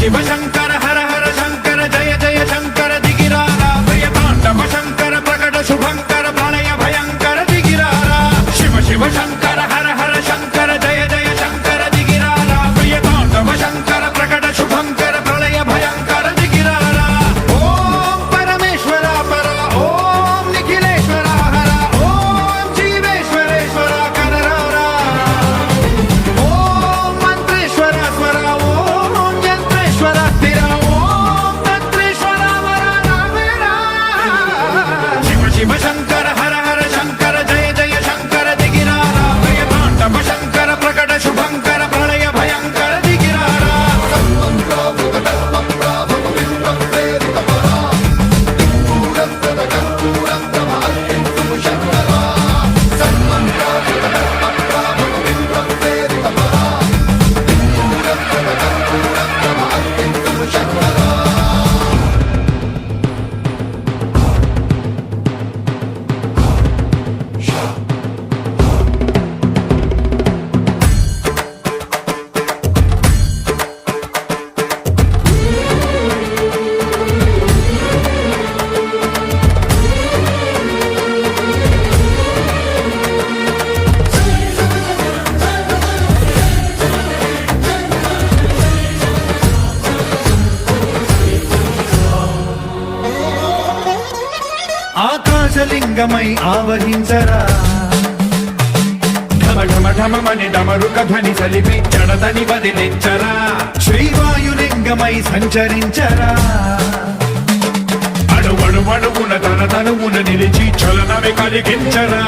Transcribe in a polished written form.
శివ శంకర హర హర శంకర జయ జయ శంకర దిగిరారా ప్రియ తాండవ శంకర ప్రకట శుభంకర ప్రళయ భయంకర దిగిరారా శివ శివ శంకర హర హర శంకర జయ జయ శంకర దిగిరారా ప్రియ తాండవ శంకర ప్రకట శుభంకర ప్రళయ భయంకర దిగిరారా ఓం పరమేశ్వర పర ఓం నిఖిలేశ్వర హర ఓం జీవేశ్వరేశ్వర కనరారా ఓం మంత్రేశ్వర స్వర ఓం యంత్రేశ్వర స్థిర ఓం తంత్రేశ్వర వర రామేరా శివ శివ శంకర హర హర శంకర జయ జయ శంకర దిగిరారా ప్రియ తాండవ శంకర ప్రకట శుభంకర ప్రళయ భయంకర దిగిరారా ఆకాశలింగమై ఆవహించరా ఢమ ఢమ ఢమమని డమరుక ధ్వని సలిపి జడదని వదిలించరా శ్రీవాయులింగమై సంచరించరా అణువణువున తన తనువున నిలిచి చలనమే కలిగించరా